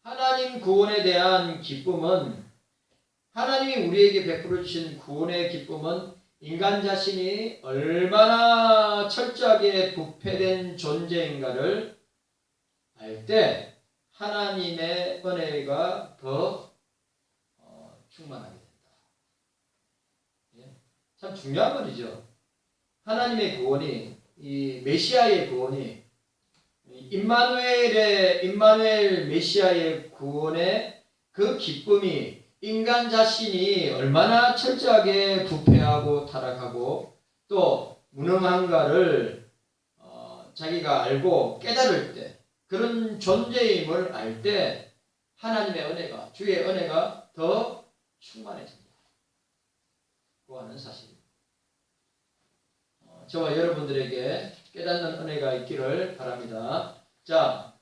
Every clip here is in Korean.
하나님 구원에 대한 기쁨은, 하나님이 우리에게 베풀어 주신 구원의 기쁨은 인간 자신이 얼마나 철저하게 부패된 존재인가를 알 때 하나님의 은혜가 더 충만하게 된다. 참 중요한 말이죠. 하나님의 구원이, 이 메시아의 구원이, 임마누엘 메시아의 구원의 그 기쁨이 인간 자신이 얼마나 철저하게 부패하고 타락하고 또 무능한가를 자기가 알고 깨달을 때, 그런 존재임을 알 때 하나님의 은혜가, 주의 은혜가 더 충만해진다 고 하는 사실입니다. 저와 여러분들에게 깨닫는 은혜가 있기를 바랍니다. 자,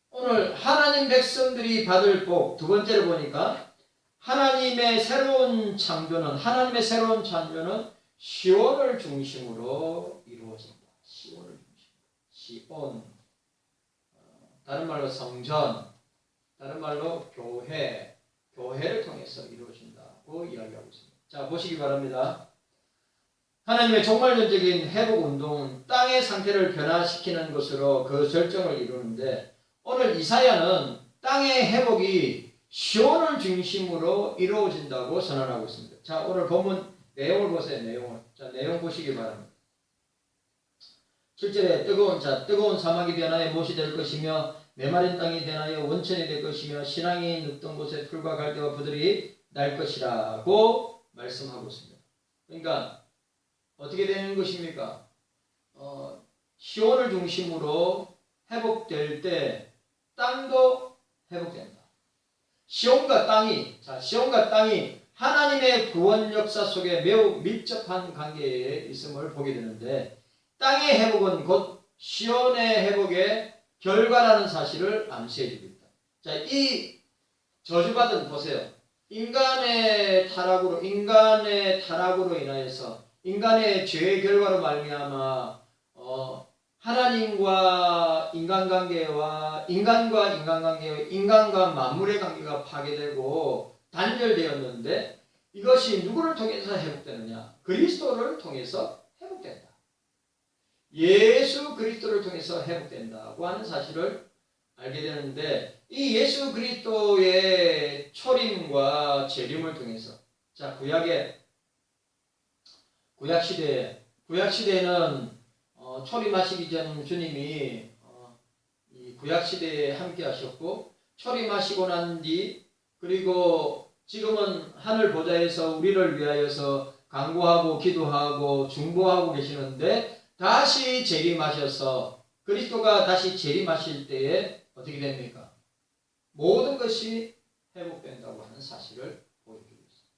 오늘 하나님 백성들이 받을 복, 두 번째로 보니까 하나님의 새로운 창조는 시온을 중심으로 이루어진다. 시온을 중심으로. 시온. 다른 말로 성전, 다른 말로 교회를 통해서 이루어진다고 이야기하고 있습니다. 자, 보시기 바랍니다. 하나님의 종말론적인 회복운동은 땅의 상태를 변화시키는 것으로 그 절정을 이루는데, 오늘 이사야는 땅의 회복이 시온을 중심으로 이루어진다고 선언하고 있습니다. 자, 오늘 본문 내용을 보세요. 내용 보시기 바랍니다. 7절에 뜨거운 사막이 변하여 못이 될 것이며 메마른 땅이 변하여 원천이 될 것이며 신앙이 눕던 곳에 풀과 갈대와 부들이 날 것이라고 말씀하고 있습니다. 그러니까 어떻게 되는 것입니까? 시온을 중심으로 회복될 때 땅도 회복된다. 시온과 땅이 하나님의 구원 역사 속에 매우 밀접한 관계에 있음을 보게 되는데, 땅의 회복은 곧 시온의 회복의 결과라는 사실을 암시해 주고 있다. 자, 이 저주받은, 보세요. 인간의 타락으로 인하여서 인간의 죄의 결과로 말미암아 하나님과 인간관계와 인간과 만물의 관계가 파괴되고 단절되었는데, 이것이 누구를 통해서 회복되느냐? 그리스도를 통해서 회복된다. 예수 그리스도를 통해서 회복된다고 하는 사실을 알게 되는데, 이 예수 그리스도의 초림과 재림을 통해서, 자, 구약시대에는 초림하시기 전 주님이 이 구약시대에 함께 하셨고, 초림하시고 난 뒤, 그리고 지금은 하늘 보좌에서 우리를 위하여서 간구하고 기도하고 중보하고 계시는데, 다시 재림하셔서 그리스도가 다시 재림하실 때에 어떻게 됩니까? 모든 것이 회복된다고 하는 사실을 보여주고 있습니다.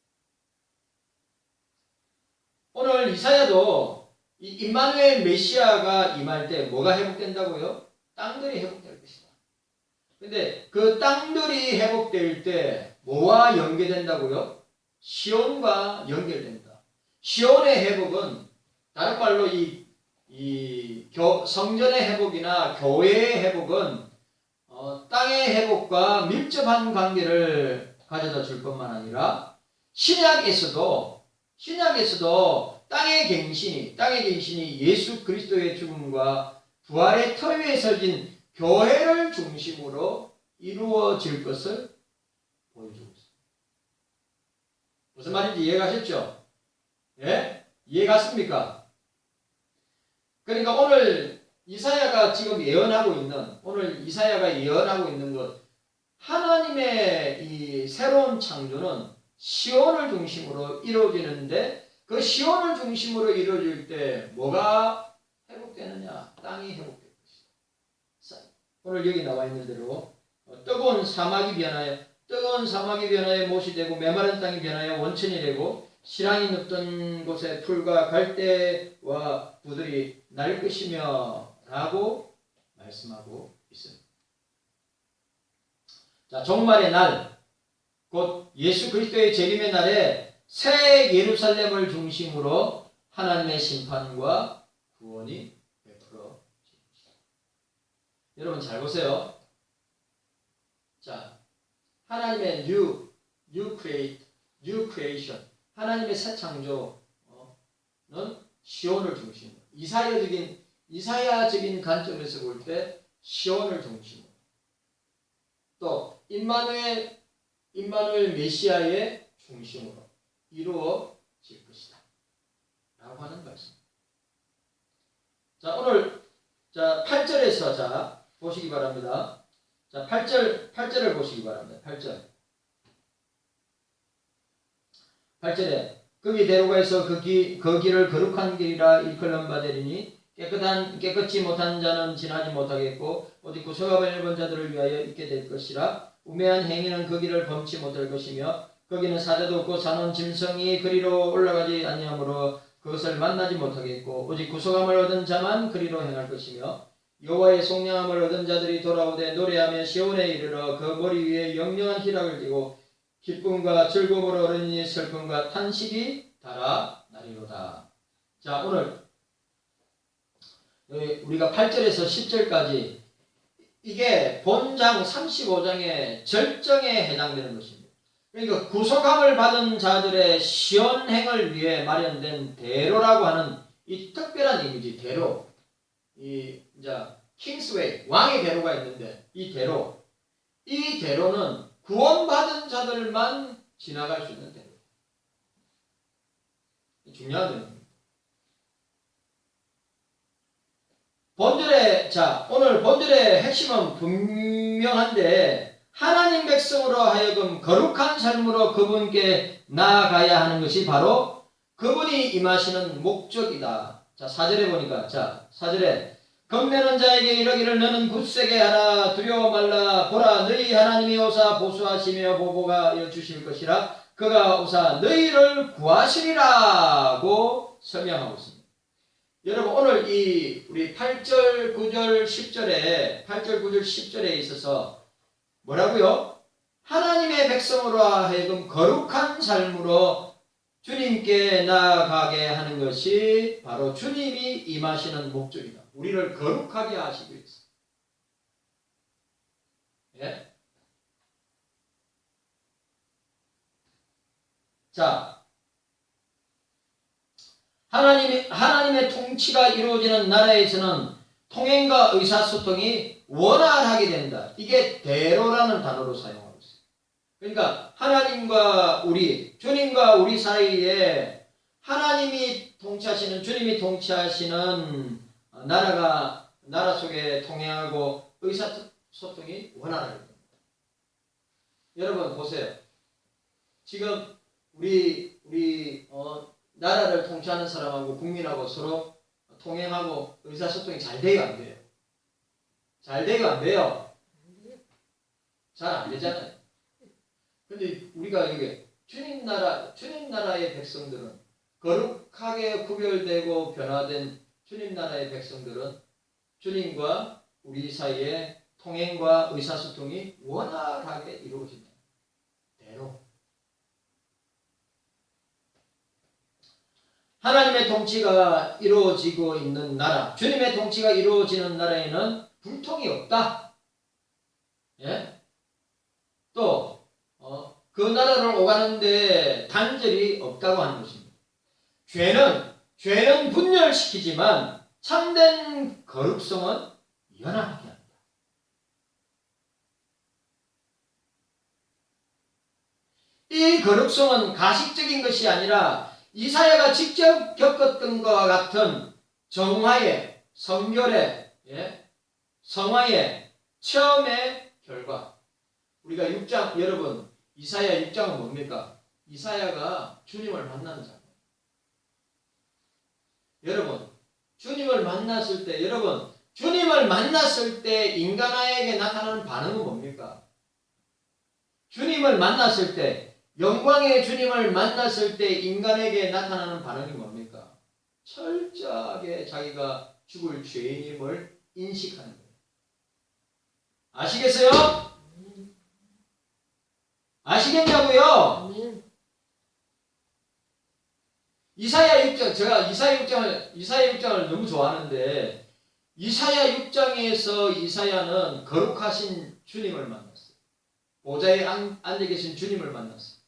오늘 이사야도 이 임마누엘 메시아가 임할 때 뭐가 회복된다고요? 땅들이 회복될 것이다. 근데 그 땅들이 회복될 때 뭐와 연계된다고요? 시온과 연결된다. 시온의 회복은 다른 말로 이 성전의 회복이나 교회의 회복은 땅의 회복과 밀접한 관계를 가져다 줄 뿐만 아니라, 신약에서도 땅의 갱신이 예수 그리스도의 죽음과 부활의 터 위에 서진 교회를 중심으로 이루어질 것을 보여주고 있습니다. 무슨 말인지 이해가셨죠? 예? 이해갔습니까? 그러니까 오늘 이사야가 예언하고 있는 것, 하나님의 이 새로운 창조는 시온을 중심으로 이루어지는데, 그 시온을 중심으로 이루어질 때 뭐가 회복되느냐? 땅이 회복될 것이다. 오늘 여기 나와 있는 대로 뜨거운 사막이 변하여 못이 되고 메마른 땅이 변하여 원천이 되고 신앙이 눕던 곳에 풀과 갈대와 부들이 날 것이며 라고 말씀하고 있습니다. 자, 종말의 날, 곧 예수 그리스도의 재림의 날에 새 예루살렘을 중심으로 하나님의 심판과 구원이 베풀어집니다. 여러분 잘 보세요. 자, 하나님의 new creation, 하나님의 새 창조는 시온을 중심으로, 이사야적인 관점에서 볼 때 시온을 중심으로, 또 임마누엘 메시아의 중심으로 이루어질 것이다 라고 하는 말씀. 자, 오늘 8절에서 보시기 바랍니다. 자, 8절을 보시기 바랍니다. 8절에 거기 데려가서 그 길을 거룩한 길이라 일컬는 바 되리니 깨끗지 못한 자는 지나지 못하겠고 오직 구속함을 입은 자들을 위하여 있게 될 것이라. 우매한 행위는 그 길을 범치 못할 것이며 거기는 사자도 없고 사는 짐승이 그리로 올라가지 아니하므로 그것을 만나지 못하겠고 오직 구속함을 얻은 자만 그리로 행할 것이며 여호와의 속량함을 얻은 자들이 돌아오되 노래하며 시온에 이르러 그 머리 위에 영영한 희락을 띠고 기쁨과 즐거움으로 어른이 슬픔과 탄식이 달아나리로다. 자, 오늘 우리가 8절에서 10절까지 이게 본장 35장의 절정에 해당되는 것입니다. 그러니까 구속함을 받은 자들의 시온행을 위해 마련된 대로라고 하는 이 특별한 이미지, 대로. 킹스웨이, 왕의 대로가 있는데 이 대로는 구원받은 자들만 지나갈 수 있는 대로. 중요한 대로입니다. 오늘 본절의 핵심은 분명한데 하나님 백성으로 하여금 거룩한 삶으로 그분께 나아가야 하는 것이 바로 그분이 임하시는 목적이다. 자, 4절에 보니까 4절에 겁내는 자에게 이르기를 너는 굳세게 하라 두려워 말라 보라 너희 하나님이 오사 보수하시며 보복하여 주실 것이라 그가 오사 너희를 구하시리라고 설명하고 있습니다. 여러분 오늘 우리 8절 9절 10절에 있어서 뭐라고요? 하나님의 백성으로 하여금 거룩한 삶으로 주님께 나아가게 하는 것이 바로 주님이 임하시는 목적이다. 우리를 거룩하게 하시기 위해서. 예? 자, 하나님의 통치가 이루어지는 나라에서는 통행과 의사소통이 원활하게 된다. 이게 대로라는 단어로 사용하고 있어요. 그러니까 주님과 우리 사이에 하나님이 통치하시는, 주님이 통치하시는 나라 속에 통행하고 의사소통이 원활하게 됩니다. 여러분 보세요. 지금 우리 나라를 통치하는 사람하고 국민하고 서로 통행하고 의사소통이 잘 돼요, 안 돼요? 잘 돼요, 안 돼요? 잘 안 되잖아요. 근데 우리가 이게 주님 나라의 백성들은 거룩하게 구별되고 변화된 주님 나라의 백성들은 주님과 우리 사이에 통행과 의사소통이 원활하게 이루어진다. 대로. 하나님의 통치가 이루어지고 있는 나라, 주님의 통치가 이루어지는 나라에는 불통이 없다. 예? 또 그 나라를 오가는데 단절이 없다고 하는 것입니다. 죄는 분열시키지만 참된 거룩성은 연합하게 합니다. 이 거룩성은 가식적인 것이 아니라 이사야가 직접 겪었던 것과 같은 정화의, 성결의, 성화의 체험의 결과. 우리가 6장, 여러분, 이사야 6장은 뭡니까? 이사야가 주님을 만나는 장면. 여러분, 주님을 만났을 때 인간에게 나타나는 반응은 뭡니까? 주님을 만났을 때, 영광의 주님을 만났을 때 인간에게 나타나는 반응이 뭡니까? 철저하게 자기가 죽을 죄인임을 인식하는 거예요. 아시겠어요? 아시겠냐고요? 이사야 6장, 제가 이사야 6장을 너무 좋아하는데 이사야 6장에서 이사야는 거룩하신 주님을 만났어요. 보좌에 앉아 계신 주님을 만났어.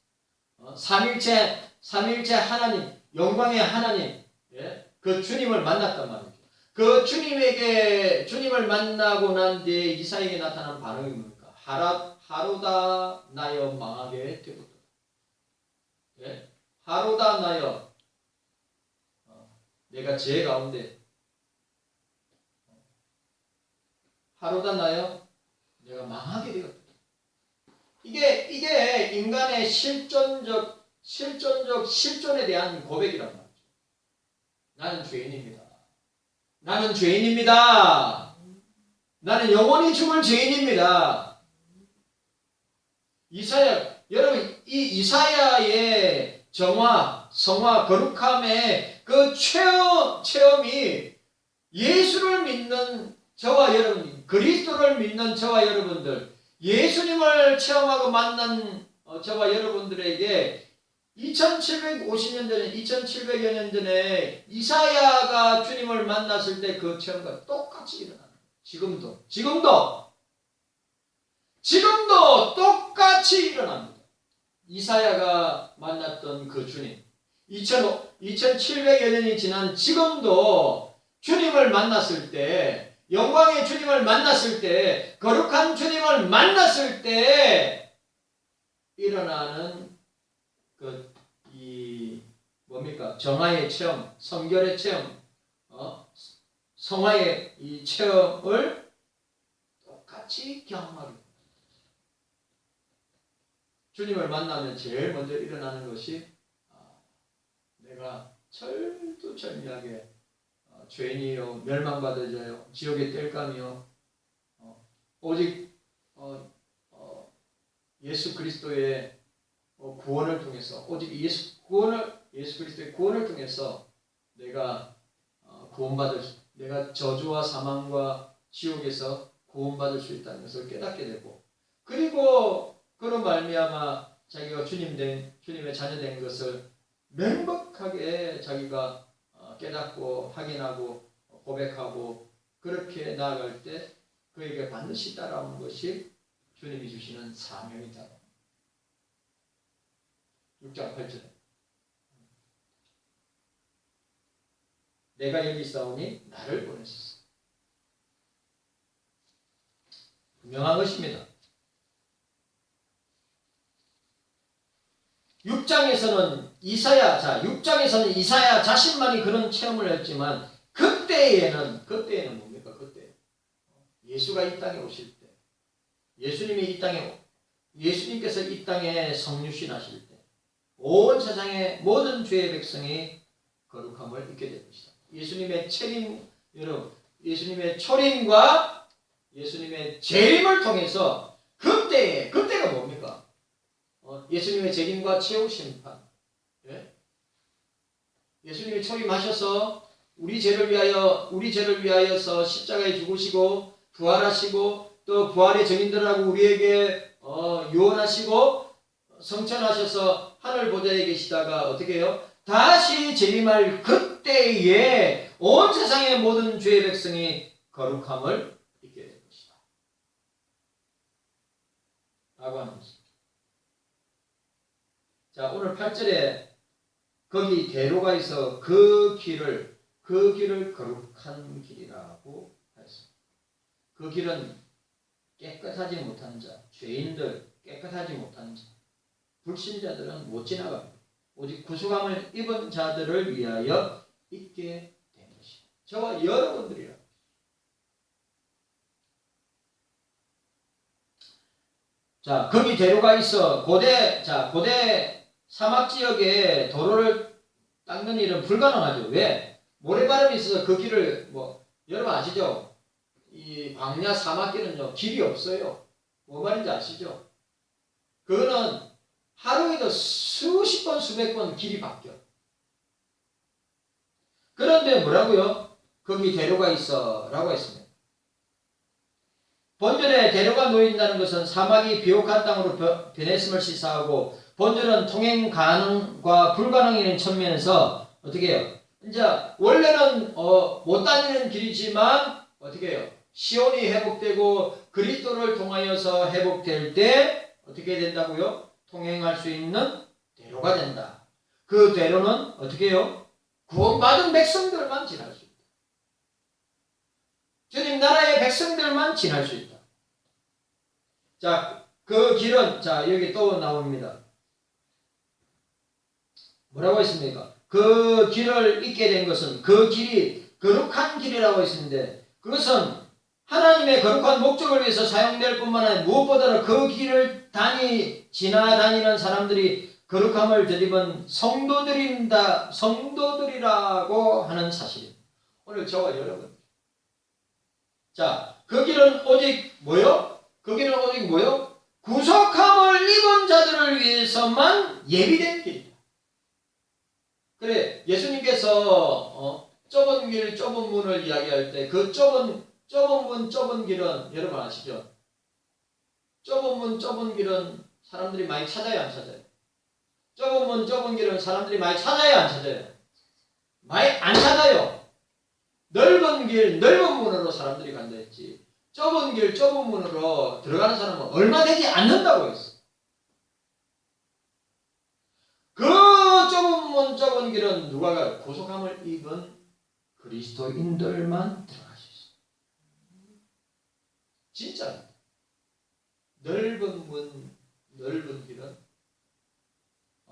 삼일체 하나님, 영광의 하나님, 예? 그 주님을 만났단 말이죠. 그 주님을 만나고 난 뒤에 이사야에게 나타난 반응이 뭡니까? 하루다 나여 망하게 되었다. 예? 하루다 나여, 내가 죄 가운데, 하루다 나여 내가 망하게 되었다. 이게 인간의 실존에 대한 고백이란 말이죠. 나는 죄인입니다. 나는 죄인입니다. 나는 영원히 죽을 죄인입니다. 여러분, 이 이사야의 성화, 거룩함의 그 체험이 예수를 믿는 저와 여러분, 그리스도를 믿는 저와 여러분들, 예수님을 체험하고 만난 저와 여러분들에게 2750년 전에, 2700여 년 전에 이사야가 주님을 만났을 때 그 체험과 똑같이 일어나는 거예요. 지금도 똑같이 일어납니다. 이사야가 만났던 그 주님, 2700여 년이 지난 지금도 주님을 만났을 때, 영광의 주님을 만났을 때, 거룩한 주님을 만났을 때 일어나는 정화의 체험, 성결의 체험, 성화의 이 체험을 똑같이 경험하게 됩니다. 주님을 만나면 제일 먼저 일어나는 것이 내가 철두철미하게 죄인이요 멸망받아져요 지옥에 뗄 감이요 오직 예수 그리스도의 구원을 통해서 오직 예수 그리스도의 구원을 통해서 내가 내가 저주와 사망과 지옥에서 구원받을 수 있다는 것을 깨닫게 되고, 그리고 그로 말미암아 자기가 주님의 자녀된 것을 명백하게 자기가 깨닫고 확인하고 고백하고 그렇게 나아갈 때 그에게 반드시 따라오는 것이 주님이 주시는 사명이다. 6장 8절에 내가 여기 있사오니 나를 보내셨어. 분명한 것입니다. 6장에서는 이사야 자신만이 그런 체험을 했지만 그때에는 뭡니까? 그때 예수가 이 땅에 오실 때, 예수님께서 이 땅에 성육신하실 때 온 세상의 모든 죄의 백성이 거룩함을 입게 될 것이다. 예수님의 초림과 예수님의 재림을 통해서 그때가 뭡니까? 예수님의 재림과 최후 심판. 예? 예수님이 초림하셔서 우리 죄를 위하여서 십자가에 죽으시고 부활하시고 또 부활의 증인들하고 우리에게 유언하시고 성천하셔서 하늘 보좌에 계시다가 어떻게 해요? 다시 재림할 그때에 온 세상의 모든 죄의 백성이 거룩함을 입게 될 것이다. 라고 하는 것입니다. 자, 오늘 8절에 거기 대로가 있어 그 길을 거룩한 길이라고 했습니다. 그 길은 깨끗하지 못한 자, 죄인들, 깨끗하지 못한 자, 불신자들은 못 지나갑니다. 오직 구속함을 입은 자들을 위하여 있게 된 것입니다. 저와 여러분들이라. 자, 거기 대로가 있어 고대 사막 지역에 도로를 닦는 일은 불가능하죠. 왜? 모래바람이 있어서 그 길을 여러분 아시죠? 이 광야 사막길은요 길이 없어요. 뭐 말인지 아시죠? 그거는 하루에도 수십 번 수백 번 길이 바뀌어. 그런데 뭐라고요? 거기 대로가 있어 라고 했습니다. 본절에 대로가 놓인다는 것은 사막이 비옥한 땅으로 변했음을 시사하고, 본절은 통행 가능과 불가능인 측면에서 어떻게 해요? 이제 원래는 못 다니는 길이지만 어떻게 해요? 시온이 회복되고 그리스도를 통하여서 회복될 때 어떻게 된다고요? 통행할 수 있는 대로가 된다. 그 대로는 어떻게 해요? 구원받은 백성들만 지날 수 있다. 주님 나라의 백성들만 지날 수 있다. 자, 그 길은, 자, 여기 또 나옵니다. 뭐라고 했습니까? 그 길을 잇게 된 것은 그 길이 거룩한 길이라고 했는데 그것은 하나님의 거룩한 목적을 위해서 사용될 뿐만 아니라 무엇보다도 그 길을 지나다니는 사람들이 거룩함을 덧입은 성도들이라고 하는 사실입니다. 오늘 저와 여러분. 자, 그 길은 오직 뭐요? 그 길은 오직 뭐요? 구속함을 입은 자들을 위해서만 예비된 길이다. 그래, 예수님께서 좁은 길, 좁은 문을 이야기할 때 그 좁은 문, 좁은 길은 여러분 아시죠? 좁은 문, 좁은 길은 사람들이 많이 찾아요, 안 찾아요? 좁은 문, 좁은 길은 사람들이 많이 찾아요, 안 찾아요? 많이 안 찾아요. 넓은 길, 넓은 문으로 사람들이 간다 했지. 좁은 길, 좁은 문으로 들어가는 사람은 얼마 되지 않는다고 했어. 그 좁은 문, 좁은 길은 누가 가요? 구속함을 입은 그리스도인들만 들어갈 수 있어요. 진짜 넓은 문, 넓은 길은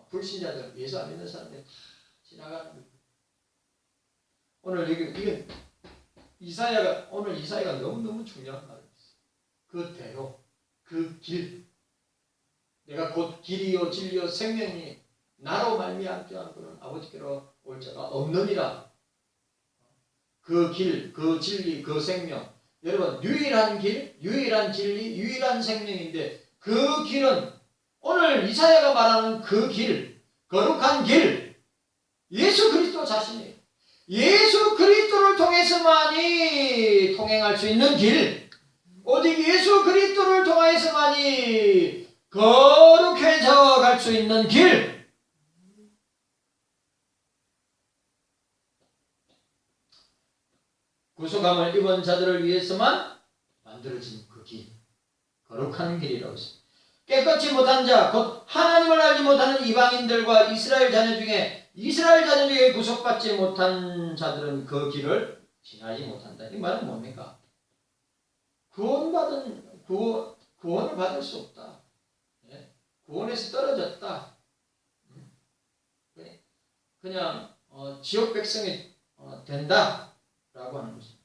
불신자들, 예수 안 믿는 사람들이 다 지나가는 거예요. 오늘 이게 오늘 이사야가 너무너무 중요한 말을 했어요. 그 대로, 그 길, 내가 곧 길이요 진리요 생명이 나로 말미암지 않고는 아버지께로 올 자가 없느니라. 그 길, 그 진리, 그 생명. 여러분 유일한 길, 유일한 진리, 유일한 생명인데 그 길은 오늘 이사야가 말하는 그 길, 거룩한 길, 예수 그리스도 자신이에요. 예수 그리스도를 통해서만이 통행할 수 있는 길, 오직 예수 그리스도를 통해서만이 거룩해져 갈 수 있는 길. 구속함을 입은 자들을 위해서만 만들어진 그 길, 거룩한 길이라고 했습니다. 깨끗이 못한 자, 곧 하나님을 알지 못하는 이방인들과 이스라엘 자녀 중에 구속받지 못한 자들은 그 길을 지나지 못한다. 이 말은 뭡니까? 구원을 받을 수 없다. 구원에서 떨어졌다. 그냥 지옥 백성이 된다라고 하는 것입니다.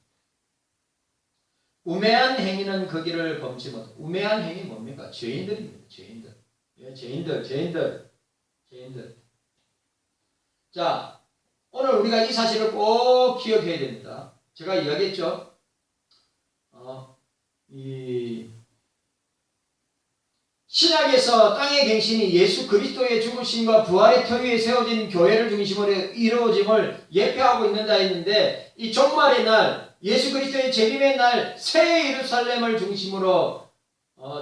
우매한 행위는 그 길을 범치 못한다. 우매한 행위 뭡니까? 죄인들입니다. 죄인들. 자, 오늘 우리가 이 사실을 꼭 기억해야 됩니다. 제가 이야기했죠. 이 신약에서 땅의 갱신이 예수 그리스도의 죽으심과 부활의 터 위에 세워진 교회를 중심으로 이루어짐을 예표하고 있는다 했는데 이 종말의 날, 예수 그리스도의 재림의 날, 새 예루살렘을 중심으로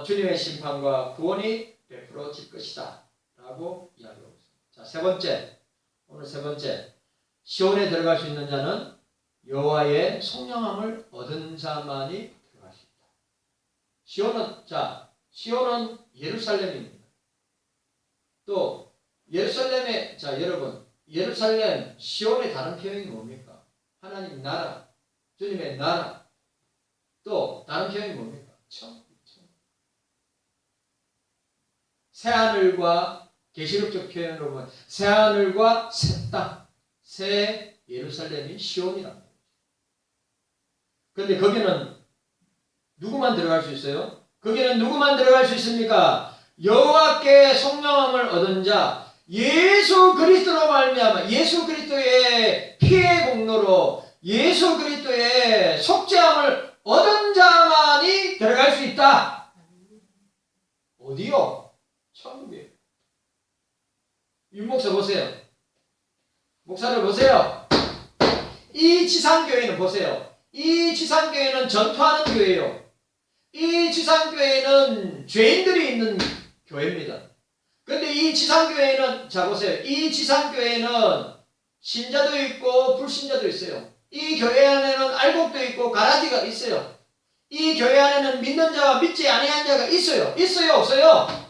주님의 심판과 구원이 베풀어질 것이다 라고 이야기하고 있습니다. 자, 오늘 세 번째, 시온에 들어갈 수 있는 자는 여호와의 성령함을 얻은 자만이 들어갈 수 있다. 시온은 예루살렘입니다. 또 예루살렘의, 여러분, 예루살렘, 시온의 다른 표현이 뭡니까? 하나님 나라, 주님의 나라. 또 다른 표현이 뭡니까? 새하늘과 계시록적 표현으로 보면 새하늘과 새 땅, 새 예루살렘이 시온이랍니다. 그런데 거기는 누구만 들어갈 수 있어요? 거기는 누구만 들어갈 수 있습니까? 여호와께 성령함을 얻은 자, 예수 그리스도로 말미암아 예수 그리스도의 피의 공로로 예수 그리스도의 속죄함을 얻은 자만이 들어갈 수 있다. 어디요? 천국이에요. 윤목사 보세요. 목사를 보세요. 이 지상교회는 보세요. 이 지상교회는 전투하는 교회예요. 이 지상교회는 죄인들이 있는 교회입니다. 그런데 이 지상교회는, 자 보세요. 이 지상교회는 신자도 있고 불신자도 있어요. 이 교회 안에는 알곡도 있고 가라지가 있어요. 이 교회 안에는 믿는 자와 믿지 아니한 자가 있어요. 있어요? 없어요?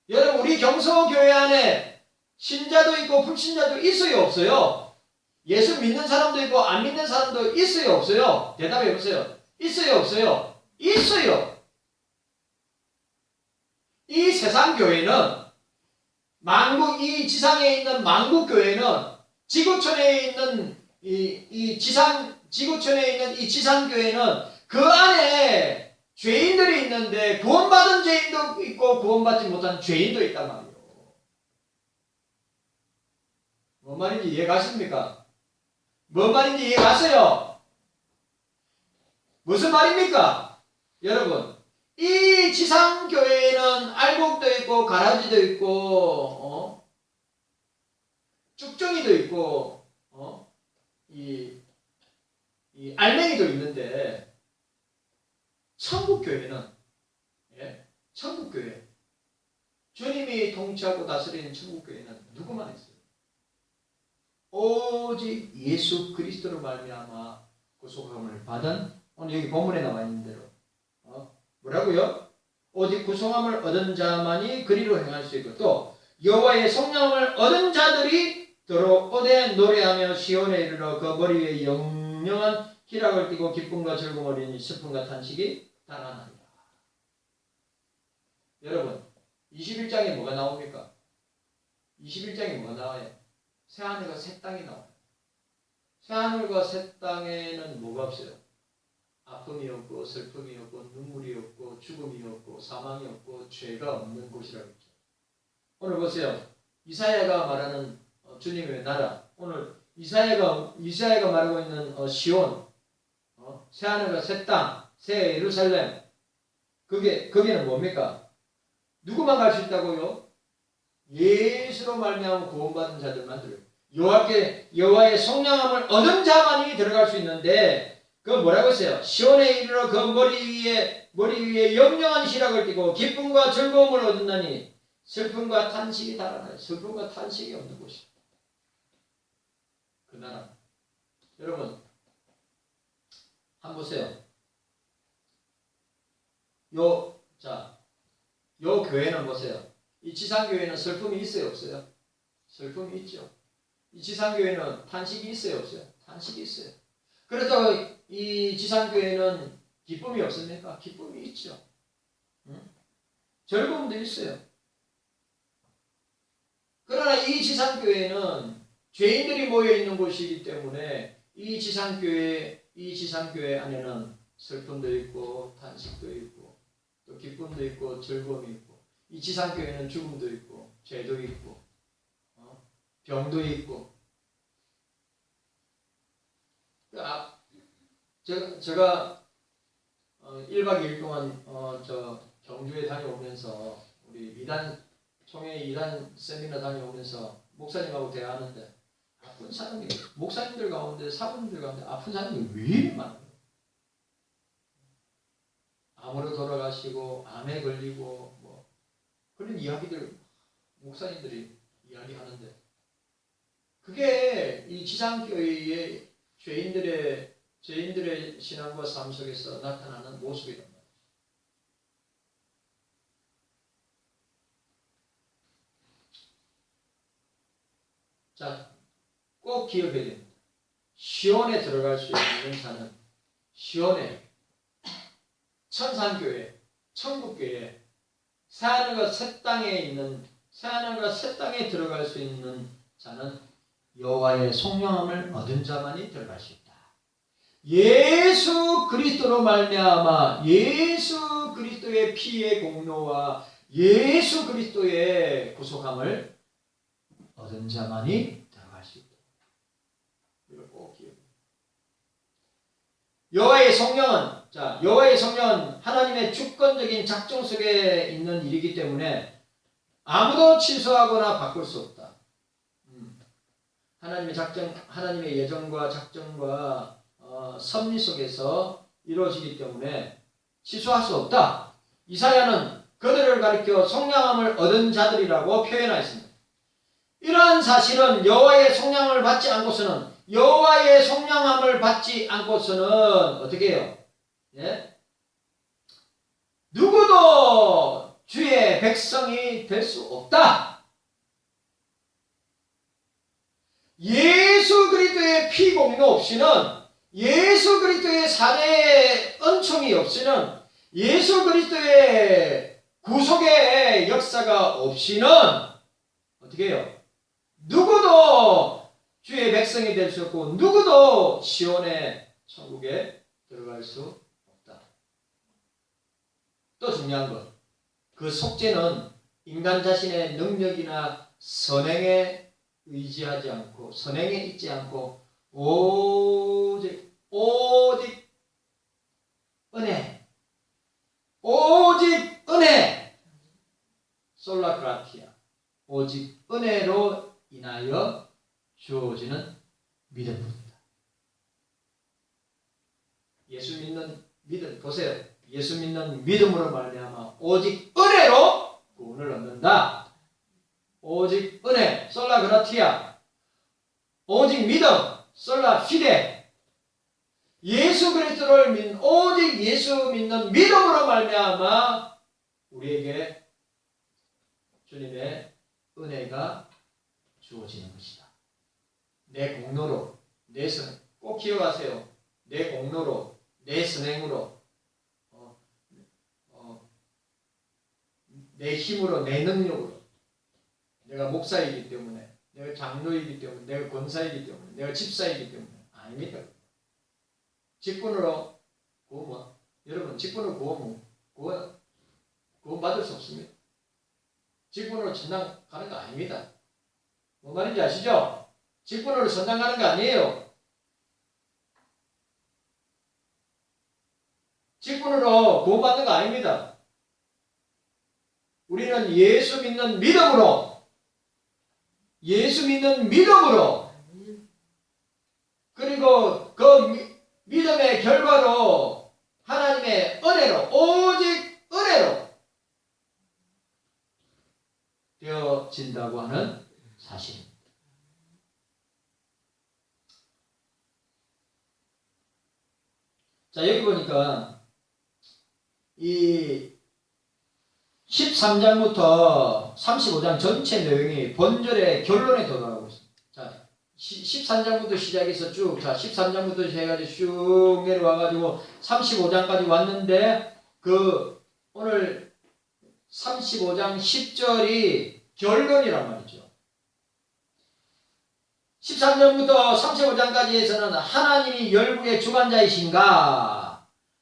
여러분 우리 경서교회 안에 신자도 있고 불신자도 있어요 없어요? 예수 믿는 사람도 있고 안 믿는 사람도 있어요 없어요? 대답해 보세요. 있어요 없어요? 있어요. 이 세상 교회는 만국 이 지상에 있는 만국 교회는 지구촌에 있는 지구촌에 있는 이 지상 교회는 그 안에 죄인들이 있는데 구원받은 죄인도 있고 구원받지 못한 죄인도 있단 말이에요. 뭔 말인지 이해가십니까? 뭔 말인지 이해가세요? 무슨 말입니까? 여러분 이 지상교회에는 알곡도 있고 가라지도 있고 쭉정이도 있고 이 알맹이도 있는데 천국교회는 천국교회 주님이 통치하고 다스리는 천국교회는 누구만 있어요? 오직 예수 그리스도로 말미암아 구속함을 받은 오늘 여기 본문에 나와 있는 대로 뭐라고요? 오직 구속함을 얻은 자만이 그리로 행할 수 있고 또 여호와의 성령을 얻은 자들이 들어오되 노래하며 시온에 이르러 그 머리 위에 영영한 희락을 띠고 기쁨과 즐거움을 이니 슬픔과 탄식이 달아나리라. 여러분 21장에 뭐가 나옵니까? 21장에 뭐가 나와요? 새하늘과 새 땅이 나와요. 새하늘과 새 땅에는 뭐가 없어요? 아픔이 없고 슬픔이 없고 눈물이 없고 죽음이 없고 사망이 없고 죄가 없는 곳이라고 했죠. 오늘 보세요. 이사야가 말하는 주님의 나라. 오늘 이사야가 말하고 있는 시온, 새하늘과 새 땅, 새 예루살렘. 거기는 뭡니까? 누구만 갈 수 있다고요? 예수로 말미암아 구원받은 자들만 들어요. 여호와의 성령함을 얻은 자만이 들어갈 수 있는데 그 뭐라고 했어요? 시온에 이르러 그 머리 위에 영영한 희락을 띠고 기쁨과 즐거움을 얻는다니 슬픔과 탄식이 달아나요. 슬픔과 탄식이 없는 곳이다. 그 나라. 여러분 한번 보세요. 요 교회는 보세요. 이 지상교회는 슬픔이 있어요 없어요? 슬픔이 있죠. 이 지상교회는 탄식이 있어요 없어요? 탄식이 있어요. 그렇다고 이 지상교회는 기쁨이 없습니까? 기쁨이 있죠. 즐거움도 있어요. 그러나 이 지상교회는 죄인들이 모여있는 곳이기 때문에 이 지상교회 안에는 슬픔도 있고 탄식도 있고 또 기쁨도 있고 즐거움이 있고 이 지상교회는 죽음도 있고 죄도 있고 병도 있고 제가 1박 2일 동안 경주에 다녀오면서 우리 총회 2단 세미나 다녀오면서 목사님하고 대화하는데 아픈 사람이 목사님들 가운데 사부님들 가운데 아픈 사람이 왜 이리 많아요? 암으로 돌아가시고 암에 걸리고 뭐 그런 이야기들 목사님들이 이야기하는데 그게 이 지상교회의 죄인들의 신앙과 삶 속에서 나타나는 모습이란 말이에요. 자, 꼭 기억해야 됩니다. 시온에 들어갈 수 있는 자는 시온에 천상교회, 천국교회, 새하늘과 새 땅에 들어갈 수 있는 자는 여호와의 성령함을 얻은 자만이 들어갈 수 있다. 예수 그리스도로 말미암아 예수 그리스도의 피의 공로와 예수 그리스도의 구속함을 얻은 자만이 들어갈 수 있다. 이걸 꼭 기억해요. 여호와의 성령은 하나님의 주권적인 작정 속에 있는 일이기 때문에 아무도 취소하거나 바꿀 수 없다. 하나님의 예정과 작정과 섭리 속에서 이루어지기 때문에 취소할 수 없다. 이사야는 그들을 가리켜 성령함을 얻은 자들이라고 표현하였습니다. 이러한 사실은 여호와의 성령함을 받지 않고서는 어떻게 해요? 예? 누구도 주의 주의 백성이 될 수 없다. 예수 그리스도의 피 공로 없이는, 예수 그리스도의 사례의 은총이 없이는, 예수 그리스도의 구속의 역사가 없이는 어떻게 해요? 누구도 주의 백성이 될 수 없고 누구도 시온의 천국에 들어갈 수 없다. 또 중요한 것, 그 속죄는 인간 자신의 능력이나 선행에 의지하지 않고, 선행에 있지 않고 오직 은혜, 오직 은혜, 솔라그라티아, 오직 은혜로 인하여 주어지는 믿음입니다. 예수 믿는 믿음 보세요. 예수 믿는 믿음으로 말미암아 오직 은혜로 구원을 얻는다. 오직 은혜, 솔라그라티아, 오직 믿음, 솔라피데, 예수 그리스도를 오직 예수 믿는 믿음으로 말미암아 우리에게 주님의 은혜가 주어지는 것이다. 내 공로로, 내 선, 꼭 기억하세요. 내 공로로, 내 선행으로, 내 힘으로, 내 능력으로, 내가 목사이기 때문에, 내가 장로이기 때문에, 내가 권사이기 때문에, 내가 집사이기 때문에 아닙니다. 직분으로 구원, 여러분 직분으로 구원 받을 수 없습니다. 직분으로 천당 가는 거 아닙니다. 뭔 말인지 아시죠? 직분으로 천당 가는 거 아니에요. 직분으로 구원 받는 거 아닙니다. 우리는 예수 믿는 믿음으로, 예수 믿는 믿음으로, 그리고 그 믿음의 결과로 하나님의 은혜로, 오직 은혜로 되어진다고 하는 사실입니다. 자, 여기 보니까 이 13장부터 35장 전체 내용이 본절의 결론에 도달하고 있습니다. 자, 13장부터 시작해서 쭉, 자, 13장부터 해가지고 쭉 내려와가지고 35장까지 왔는데, 오늘 35장 10절이 결론이란 말이죠. 13장부터 35장까지에서는 하나님이 열국의 주관자이신가?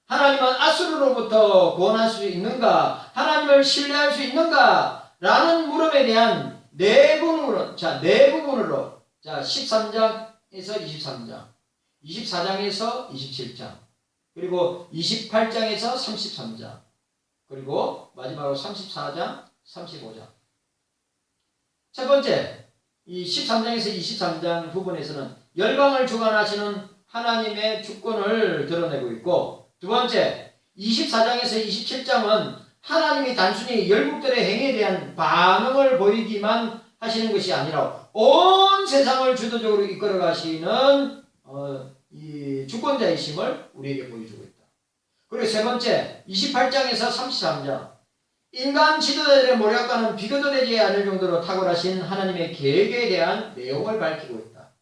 하나님은 아수르로부터 구원할 수 있는가? 하나님을 신뢰할 수 있는가? 라는 물음에 대한 네 부분으로, 자, 13장에서 23장, 24장에서 27장, 그리고 28장에서 33장, 그리고 마지막으로 34장, 35장. 첫 번째, 이 13장에서 23장 부분에서는 열방을 주관하시는 하나님의 주권을 드러내고 있고, 두 번째, 24장에서 27장은 하나님이 단순히 열국들의 행위에 대한 반응을 보이기만 하시는 것이 아니라 온 세상을 주도적으로 이끌어 가시는 이 주권자이심을 우리에게 보여주고 있다. 그리고 세 번째, 28장에서 33장, 인간 지도자들의 모략과는 비교도 되지 않을 정도로 탁월하신 하나님의 계획에 대한 내용을 밝히고 있다.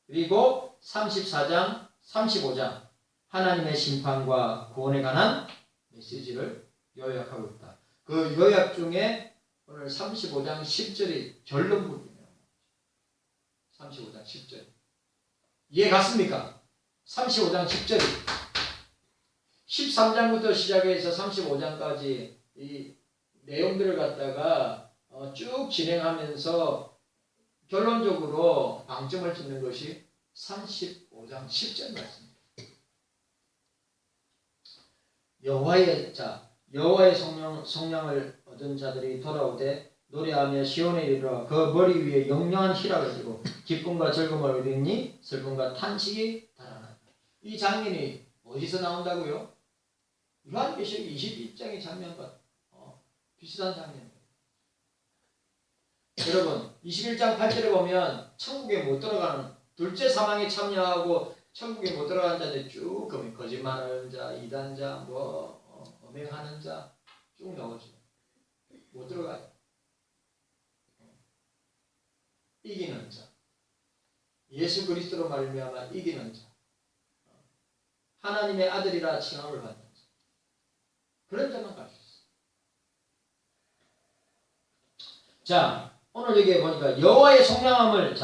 그리고 34장, 35장, 하나님의 심판과 구원에 관한 메시지를 요약하고 있다. 그 요약 중에 오늘 35장 10절이 결론 부분이에요. 35장 10절. 이해 갔습니까? 35장 10절이 13장부터 시작해서 35장까지 이 내용들을 갖다가 쭉 진행하면서 결론적으로 방점을 찍는 것이 35장 10절 말씀입니다. 여호와의 성령을 얻은 자들이 돌아오되 노래하며 시온에 이르러 그 머리 위에 영영한 희락을 지고 기쁨과 즐거움을 얻으니 슬픔과 탄식이 달아난다. 이 장면이 어디서 나온다고요? 요한계시록 22장의 장면과 비슷한 장면입니다. 여러분, 21장 8절에 보면 천국에 못 들어가는, 둘째 사망에 참여하고 천국에 못 들어가는 자들 쭉 거짓말하는 자, 이단자, 엄행하는 자 쭉 나오죠. 못 들어가요. 예수 그리스도로 말미암아 이기는 자, 하나님의 아들이라 칭함을 받는 자, 그런 자만 갈 수 있어요. 자, 오늘 여기에 보니까 여호와의 속량함을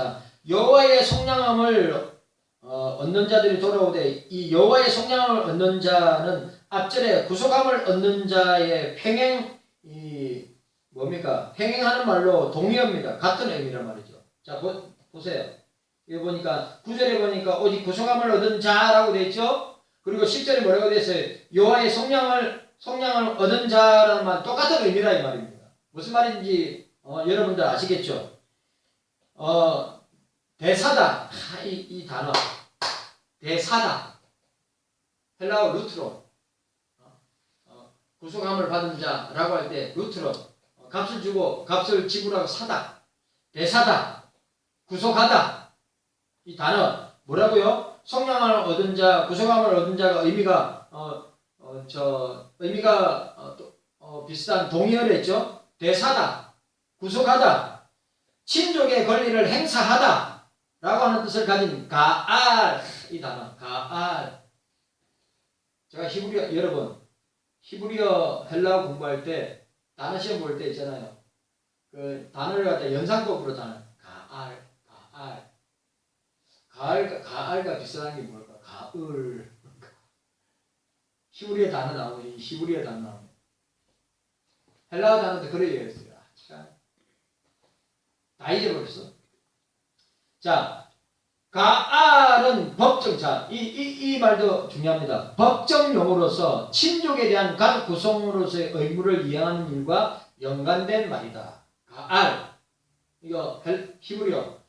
얻는 자들이 돌아오되, 이 여호와의 속량함을 얻는 자는 앞절에 구속함을 얻는 자의 평행하는 말로 동의어입니다. 같은 의미란 말이죠. 자, 보세요. 여기 보니까 9절에 보니까 오직 구속함을 얻은 자라고 되어 있죠. 그리고 10절에 뭐라고 되어 있어요? 여호와의 속량을 얻은 자라는 말, 똑같은 의미라 이 말입니다. 무슨 말인지 여러분들 아시겠죠? 대사다, 이 단어 대사다, 헬라어 루트로, 구속함을 받은 자라고 할 때 루트로 값을 주고 값을 지불하고 사다, 대사다, 구속하다, 이 단어 뭐라고요? 속량함을 얻은 자, 구속함을 얻은 자가 의미가 비슷한 동의어를 했죠. 대사다, 구속하다, 친족의 권리를 행사하다 라고 하는 뜻을 가진 가알, 이 단어 가알. 제가 히브리어 헬라어 공부할 때 단어 시험 볼 때 있잖아요. 그 단어를 갖다 연상법으로 단어 가을과 비슷한 게 뭘까? 가을. 히브리어 단어 나오면 히브리어 단어 나오면 헬라어 단어도 그래 얘기했어요. 다 잊어버렸어. 자, 가알은 법정, 자, 이 말도 중요합니다. 법정 용어로서 친족에 대한 가족 구성으로서의 의무를 이행하는 일과 연관된 말이다. 가알. 이거 히브리어.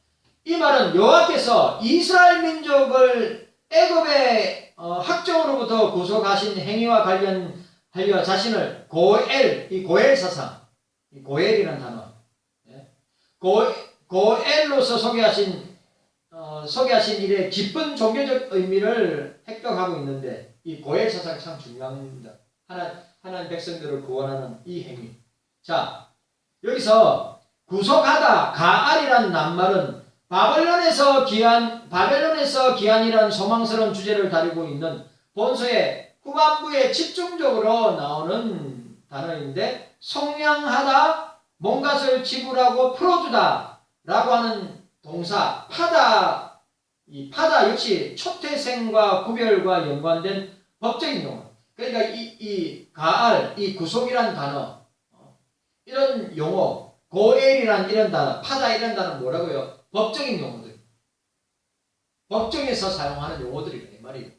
이 말은 여호와께서 이스라엘 민족을 애굽의 학정으로부터 구속하신 행위와 관련하여 자신을 이 고엘 사상, 이 고엘이라는 단어, 고엘로서 소개하신 일의 깊은 종교적 의미를 획득하고 있는데, 이 고엘 사상이 참 중요합니다. 하나님 백성들을 구원하는 이 행위. 자, 여기서 구속하다, 가알이라는 낱말은 바벨론에서 기한이라는 소망스러운 주제를 다루고 있는 본서의 후반부에 집중적으로 나오는 단어인데, 속량하다, 뭔가를 지불하고 풀어주다 라고 하는 동사 파다, 이 파다 역시 초태생과 구별과 연관된 법적인 용어. 그러니까 이 가알, 이 구속이라는 단어, 이런 용어, 고엘이라는 이런 단어, 파다 이런 단어 뭐라고요? 법적인 용어들. 법정에서 사용하는 용어들이다 이 말이에요.